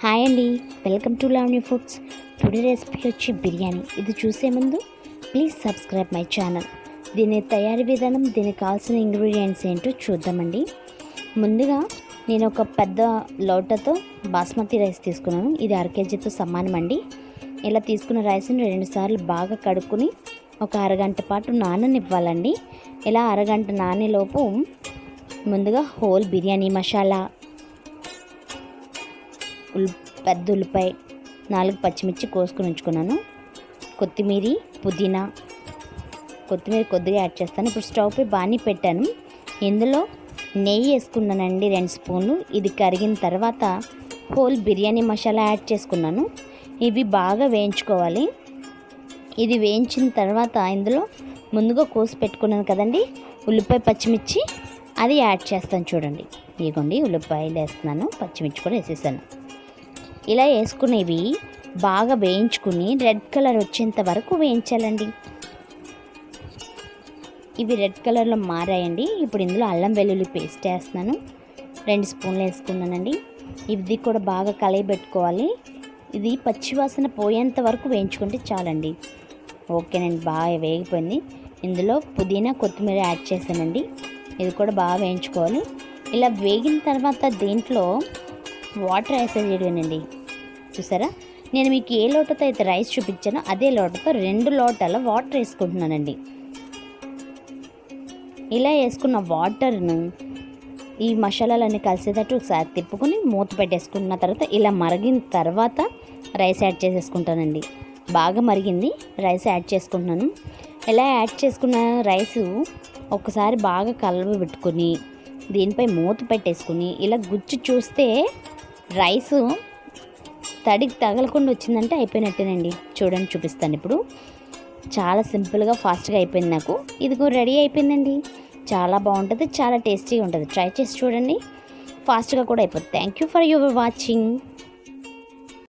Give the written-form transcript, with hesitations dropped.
Hi అండి, welcome to Lavanya foods. Today recipe వచ్చి బిర్యానీ. ఇది చూసే ముందు ప్లీజ్ సబ్స్క్రైబ్ మై ఛానల్. దీని తయారీ విధానం, దీనికి కావాల్సిన ఇంగ్రీడియంట్స్ ఏంటో చూద్దామండి. ముందుగా నేను ఒక పెద్ద లోటతో బాస్మతి రైస్ తీసుకున్నాను. ఇది 1/2 kgతో సమానం అండి. ఇలా తీసుకున్న రైస్ని 2 సార్లు బాగా కడుక్కుని ఒక అరగంట పాటు నాననివ్వాలండి. ఇలా అరగంట నానేలోపు ముందుగా హోల్ బిర్యానీ మసాలా, పెద్ద ఉల్లిపాయ, 4 పచ్చిమిర్చి కోసుకుని ఉంచుకున్నాను. కొత్తిమీర, పుదీనా, కొత్తిమీర కొద్దిగా యాడ్ చేస్తాను. ఇప్పుడు స్టవ్ పై బాణీ పెట్టాను. ఇందులో నెయ్యి వేసుకున్నానండి 2 స్పూన్లు. ఇది కరిగిన తర్వాత హోల్ బిర్యానీ మసాలా యాడ్ చేసుకున్నాను. ఇవి బాగా వేయించుకోవాలి. ఇది వేయించిన తర్వాత ఇందులో ముందుగా కోసి పెట్టుకున్నాను కదండి ఉల్లిపాయ, పచ్చిమిర్చి, అది యాడ్ చేస్తాను. చూడండి, ఇదిగోండి ఉల్లిపాయలు వేస్తున్నాను, పచ్చిమిర్చి కూడా వేసేసాను. ఇలా వేసుకునేవి బాగా వేయించుకుని రెడ్ కలర్ వచ్చేంత వరకు వేయించాలండి. ఇవి రెడ్ కలర్లో మారాయండి. ఇప్పుడు ఇందులో అల్లం వెల్లుల్లి పేస్ట్ వేస్తున్నాను. 2 స్పూన్లు వేసుకున్నానండి. ఇది కూడా బాగా కలయబెట్టుకోవాలి. ఇది పచ్చివాసన పోయేంత వరకు వేయించుకుంటే చాలండి. ఓకేనండి, బాగా వేగిపోయింది. ఇందులో పుదీనా, కొత్తిమీర యాడ్ చేశానండి. ఇది కూడా బాగా వేయించుకోవాలి. ఇలా వేగిన తర్వాత దీంట్లో వాటర్ వేసేయడమేనండి. చూసారా, నేను మీకు ఏ లోటతో అయితే రైస్ చూపించానో అదే లోటతో 2 లోటాల వాటర్ వేసుకుంటున్నానండి. ఇలా వేసుకున్న వాటర్ను ఈ మసాలాలన్నీ కలిసేటట్టు ఒకసారి తిప్పుకొని మూత పెట్టేసుకున్న తర్వాత ఇలా మరిగిన తర్వాత రైస్ యాడ్ చేసేసుకుంటానండి. బాగా మరిగింది, రైస్ యాడ్ చేసుకుంటున్నాను. ఇలా యాడ్ చేసుకున్న రైసు ఒకసారి బాగా కలబెట్టుకొని దీనిపై మూత పెట్టేసుకుని ఇలా గుజ్జు చూస్తే రైసు తడికి తగలకుండా వచ్చిందంటే అయిపోయినట్టేనండి. చూడండి, చూపిస్తాను ఇప్పుడు. చాలా సింపుల్గా ఫాస్ట్గా అయిపోయింది నాకు. ఇదిగో రెడీ అయిపోయిందండి. చాలా బాగుంటుంది, చాలా టేస్టీగా ఉంటుంది. ట్రై చేసి చూడండి, ఫాస్ట్గా కూడా అయిపోతుంది. Thank you for your watching.